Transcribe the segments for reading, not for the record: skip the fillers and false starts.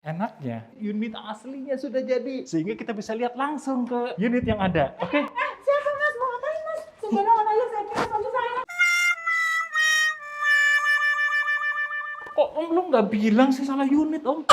Enaknya, unit aslinya sudah jadi. Sehingga kita bisa lihat langsung ke unit yang ada. Oke? Siapa mas? Mau ngapain mas? Sembarangan aja saya kira suami saya. Kok Om lu nggak bilang sih salah unit, Om?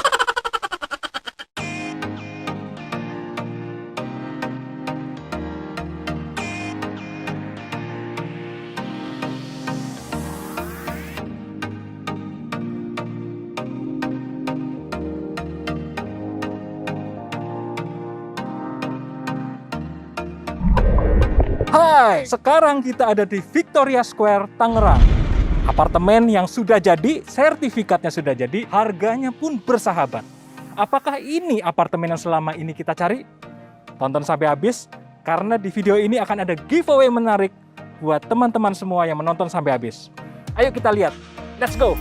Hai, sekarang kita ada di Victoria Square, Tangerang. Apartemen yang sudah jadi, sertifikatnya sudah jadi, harganya pun bersahabat. Apakah ini apartemen yang selama ini kita cari? Tonton sampai habis, karena di video ini akan ada giveaway menarik buat teman-teman semua yang menonton sampai habis. Ayo kita lihat, let's go!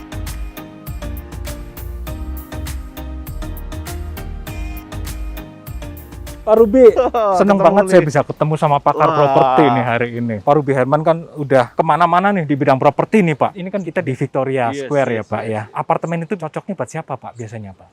Pak Ruby, seneng banget saya bisa ketemu sama pakar properti nih hari ini. Pak Ruby Herman kan udah kemana-mana nih di bidang properti nih Pak. Ini kan kita di Victoria Square ya Pak ya. Apartemen itu cocoknya buat siapa Pak biasanya Pak?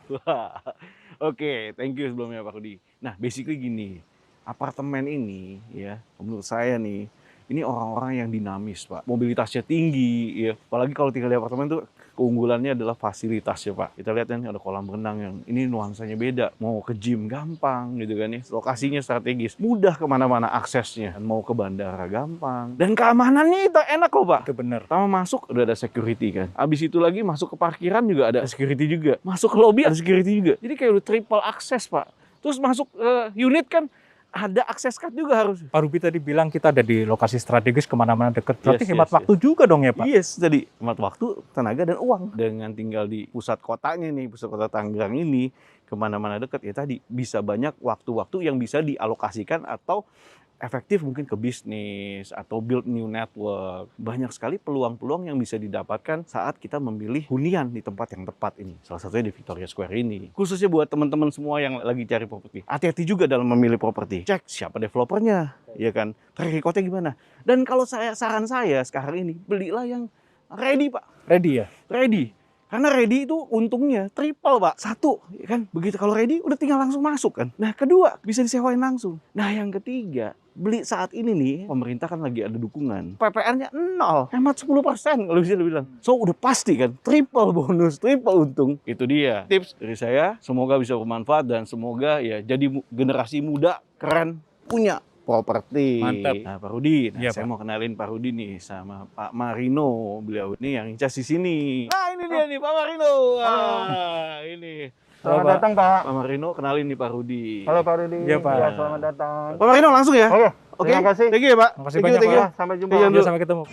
Oke, thank you sebelumnya Pak Rudi. Nah, basically gini, apartemen ini ya, menurut saya nih, ini orang-orang yang dinamis Pak. Mobilitasnya tinggi ya, apalagi kalau tinggal di apartemen tuh keunggulannya adalah fasilitasnya Pak. Kita lihat kan ada kolam renang yang ini nuansanya beda. Mau ke gym gampang gitu kan ya. Lokasinya strategis. Mudah kemana-mana aksesnya. Dan mau ke bandara gampang. Dan keamanannya itu enak loh Pak. Itu bener. Pertama masuk udah ada security kan. Abis itu lagi masuk ke parkiran juga ada security juga. Masuk ke lobby ada security juga. Jadi kayak udah triple akses Pak. Terus masuk unit kan ada akses card juga harus. Pak Ruby tadi bilang kita ada di lokasi strategis kemana-mana deket. Berarti Yes, hemat yes, waktu juga dong ya Pak? Yes, jadi hemat waktu, tenaga, dan uang. Dengan tinggal di pusat kotanya nih, pusat kota Tangerang ini, kemana-mana deket, ya tadi bisa banyak waktu-waktu yang bisa dialokasikan atau efektif mungkin ke bisnis atau build new network. Banyak sekali peluang-peluang yang bisa didapatkan saat kita memilih hunian di tempat yang tepat ini. Salah satunya di Victoria Square ini. Khususnya buat teman-teman semua yang lagi cari properti. Hati-hati juga dalam memilih properti. Cek siapa developernya, ya kan? Track recordnya gimana? Dan kalau saran saya sekarang ini, belilah yang ready Pak. Ready ya? Ready. Karena ready itu untungnya triple Pak. Satu, ya kan? Begitu kalau ready udah tinggal langsung masuk kan. Nah kedua, bisa disewain langsung. Nah yang ketiga, beli saat ini nih, pemerintah kan lagi ada dukungan. PPR-nya 0, hemat 10% kalau bisa dibilang. So udah pasti kan, triple bonus, triple untung. Itu dia tips dari saya. Semoga bisa bermanfaat dan semoga ya jadi generasi muda keren punya properti. Mantap. Nah, Pak Rudi, Iya, saya Pak. mau kenalin Pak Rudi nih sama Pak Marino. Beliau ini yang incas di sini. Nah, ini dia nih Pak Marino. Wah, ini. Selamat datang Pak. Pak Marino, kenalin nih Pak Rudi. Halo Pak Rudi. Iya, Pak. Ya, selamat datang. Pak Marino langsung ya. Oke. Oke. Terima kasih. Thank you ya Pak. Makasih Thank you, banyak, thank you. Pak. Sampai jumpa. Iya, Ya, sampai ketemu.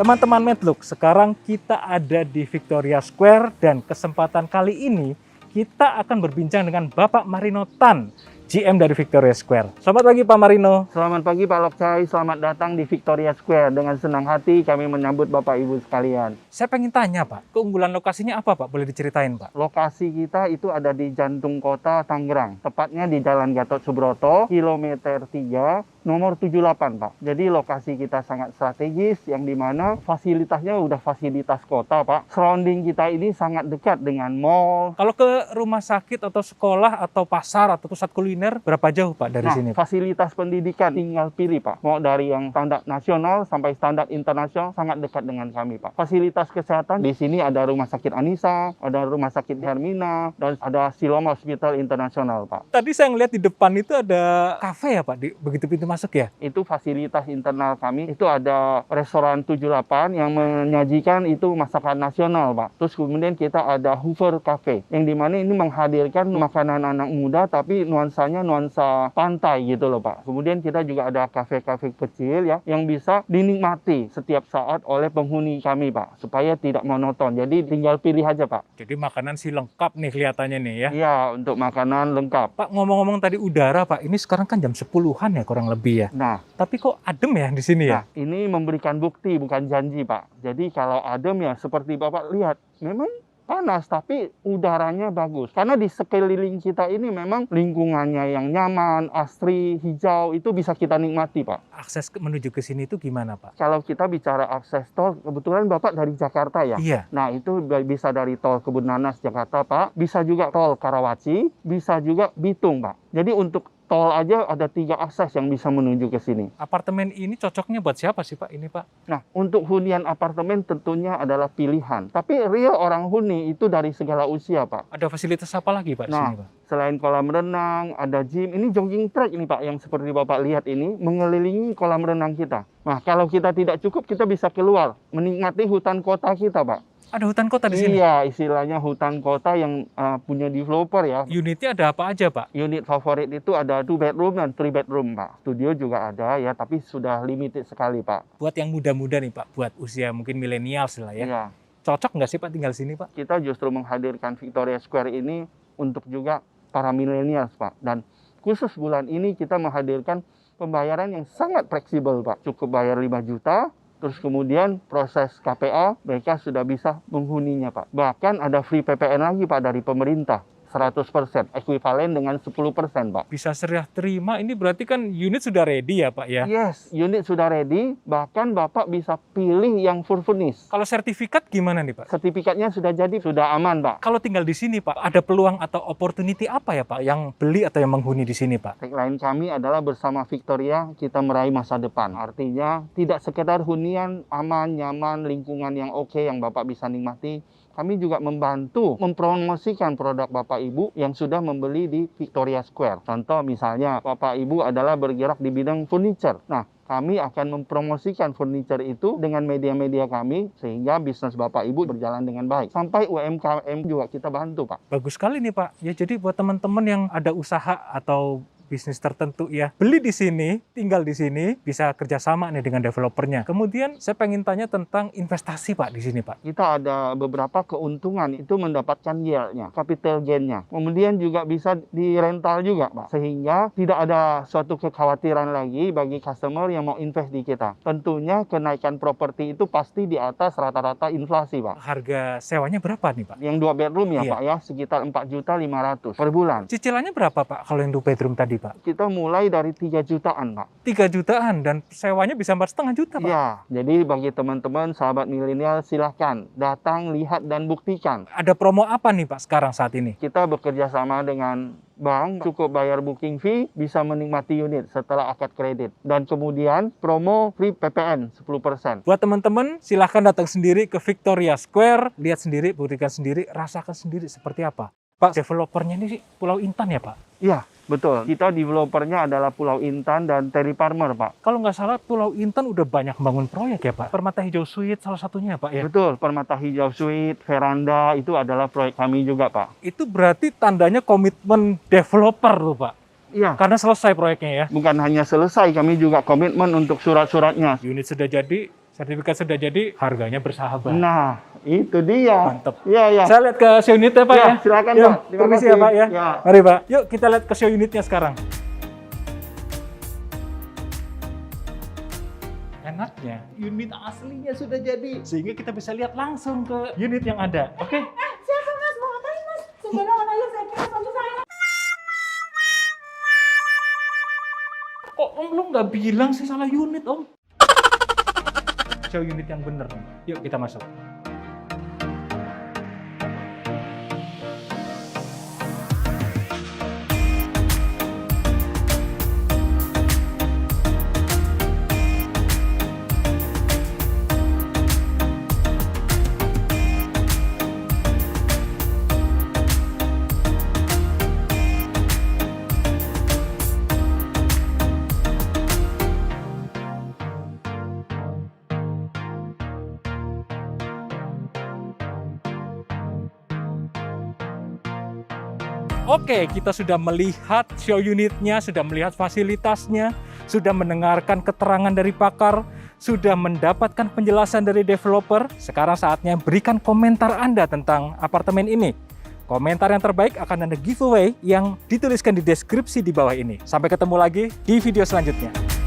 Teman-teman Medlook, sekarang kita ada di Victoria Square dan kesempatan kali ini kita akan berbincang dengan Bapak Marino Tan, GM dari Victoria Square. Selamat pagi Pak Marino. Selamat pagi Pak Lokcai. Selamat datang di Victoria Square. Dengan senang hati kami menyambut Bapak Ibu sekalian. Saya pengen tanya Pak, keunggulan lokasinya apa Pak? Boleh diceritain Pak? Lokasi kita itu ada di jantung kota Tangerang. Tepatnya di Jalan Gatot Subroto, kilometer 3, nomor 78 Pak. Jadi lokasi kita sangat strategis yang dimana fasilitasnya udah fasilitas kota Pak. Surrounding kita ini sangat dekat dengan mall. Kalau ke rumah sakit atau sekolah atau pasar atau pusat kuliner, berapa jauh Pak dari sini? Pak? Fasilitas pendidikan tinggal pilih Pak. Mau dari yang standar nasional sampai standar internasional sangat dekat dengan kami Pak. Fasilitas kesehatan di sini ada Rumah Sakit Anissa, ada Rumah Sakit Hermina, dan ada Siloam Hospital Internasional Pak. Tadi saya ngeliat di depan itu ada kafe ya Pak, begitu pintu masuk ya? Itu fasilitas internal kami. Itu ada restoran 78 yang menyajikan itu masakan nasional Pak. Terus kemudian kita ada Hoover Cafe yang dimana ini menghadirkan makanan anak muda tapi nuansanya nuansa pantai gitu loh Pak. Kemudian kita juga ada kafe-kafe kecil ya yang bisa dinikmati setiap saat oleh penghuni kami Pak, supaya tidak monoton. Jadi tinggal pilih aja Pak. Jadi makanan sih lengkap nih kelihatannya nih ya. Iya, untuk makanan lengkap. Pak, ngomong-ngomong tadi udara Pak, ini sekarang kan jam 10-an ya kurang lebih ya. Nah, Tapi kok adem ya di sini ya? ini memberikan bukti bukan janji Pak. Jadi kalau adem ya seperti Bapak lihat, memang panas, tapi udaranya bagus. Karena di sekeliling kita ini memang lingkungannya yang nyaman, asri, hijau, itu bisa kita nikmati, Pak. Akses menuju ke sini itu gimana, Pak? Kalau kita bicara akses tol, kebetulan Bapak dari Jakarta ya? Iya. Nah, itu bisa dari tol Kebun Nanas Jakarta, Pak. Bisa juga tol Karawaci, bisa juga Bitung, Pak. Jadi untuk tol aja ada 3 akses yang bisa menuju ke sini. Apartemen ini cocoknya buat siapa sih, Pak? Ini, Pak? Nah, untuk hunian apartemen tentunya adalah pilihan. Tapi real orang huni itu dari segala usia, Pak. Ada fasilitas apa lagi, Pak, di Nah, sini, Pak? Selain kolam renang, ada gym. Ini jogging track ini, Pak, yang seperti Bapak lihat ini, mengelilingi kolam renang kita. Nah, kalau kita tidak cukup, kita bisa keluar, menikmati hutan kota kita, Pak. Ada hutan kota di sini? Iya, istilahnya hutan kota yang punya developer ya. Unitnya ada apa aja, Pak? Unit favorit itu ada 2 bedroom dan 3 bedroom, Pak. Studio juga ada ya, tapi sudah limited sekali, Pak. Buat yang muda-muda nih, Pak. Buat usia mungkin milenials lah ya. Iya. Cocok nggak sih, Pak, tinggal sini, Pak? Kita justru menghadirkan Victoria Square ini untuk juga para millennials, Pak. Dan khusus bulan ini kita menghadirkan pembayaran yang sangat fleksibel, Pak. Cukup bayar 5 juta, terus kemudian proses KPA, mereka sudah bisa menghuninya, Pak. Bahkan ada free PPN lagi, Pak, dari pemerintah. 100%, ekuivalen dengan 10%, Pak. Bisa serah terima, ini berarti kan unit sudah ready ya, Pak ya? Yes, unit sudah ready, bahkan Bapak bisa pilih yang full furnished. Kalau sertifikat gimana nih, Pak? Sertifikatnya sudah jadi, sudah aman, Pak. Kalau tinggal di sini, Pak, ada peluang atau opportunity apa ya, Pak, yang beli atau yang menghuni di sini, Pak? Tagline kami adalah bersama Victoria kita meraih masa depan. Artinya tidak sekedar hunian aman, nyaman, lingkungan yang oke yang Bapak bisa nikmati. Kami juga membantu mempromosikan produk Bapak Ibu yang sudah membeli di Victoria Square. Contoh misalnya Bapak Ibu adalah bergerak di bidang furniture. Nah, kami akan mempromosikan furniture itu dengan media-media kami sehingga bisnis Bapak Ibu berjalan dengan baik. Sampai UMKM juga kita bantu, Pak. Bagus sekali nih, Pak. Ya, jadi buat teman-teman yang ada usaha atau bisnis tertentu ya, beli di sini, tinggal di sini, bisa kerjasama nih dengan developernya. Kemudian saya pengen tanya tentang investasi, Pak, di sini, Pak. Kita ada beberapa keuntungan itu mendapatkan yield-nya, capital gain-nya. Kemudian juga bisa di-rental juga, Pak. Sehingga tidak ada suatu kekhawatiran lagi bagi customer yang mau invest di kita. Tentunya kenaikan properti itu pasti di atas rata-rata inflasi, Pak. Harga sewanya berapa nih, Pak? Yang 2 bedroom ya, Iya. Pak, ya, sekitar 4.500.000 per bulan. Cicilannya berapa, Pak, kalau yang 2 bedroom tadi, Pak? Kita mulai dari 3 jutaan, Pak. 3 jutaan dan sewanya bisa 4,5 juta, Pak. Ya, jadi bagi teman-teman sahabat milenial silahkan datang, lihat, dan buktikan. Ada promo apa nih, Pak, sekarang saat ini? Kita bekerja sama dengan bank, cukup bayar booking fee, bisa menikmati unit setelah akad kredit. Dan kemudian promo free PPN 10%. Buat teman-teman, silahkan datang sendiri ke Victoria Square, lihat sendiri, buktikan sendiri, rasakan sendiri seperti apa. Pak, developernya ini Pulau Intan ya, Pak? Iya, betul. Kita developernya adalah Pulau Intan dan Terry Farmer, Pak. Kalau nggak salah, Pulau Intan udah banyak bangun proyek ya, Pak? Permata Hijau Suite salah satunya, Pak, ya? Betul, Permata Hijau Suite, Veranda, itu adalah proyek kami juga, Pak. Itu berarti tandanya komitmen developer tuh, Pak? Iya, Karena selesai proyeknya ya? bukan hanya selesai, kami juga komitmen untuk surat-suratnya. Unit sudah jadi, sertifikat sudah jadi, harganya bersahabat. Nah, itu dia. Mantep. Iya, iya. Saya lihat ke show unitnya, Pak, ya? Silakan, Yuk, Pak. Terima permisi kasih. ya, Pak, ya? Ya. Mari, Pak. Yuk, kita lihat ke show unitnya sekarang. Enaknya, unit aslinya sudah jadi. Sehingga kita bisa lihat langsung ke unit yang ada. Oke? Siapa mas? Mau ngapain mas? Sembarangan aja saya kira suami saya. Kok Om lu nggak bilang sih salah unit, Om? Show unit yang bener. Yuk, kita masuk. Oke, kita sudah melihat show unitnya, sudah melihat fasilitasnya, sudah mendengarkan keterangan dari pakar, sudah mendapatkan penjelasan dari developer. Sekarang saatnya berikan komentar Anda tentang apartemen ini. Komentar yang terbaik akan ada giveaway yang dituliskan di deskripsi di bawah ini. Sampai ketemu lagi di video selanjutnya.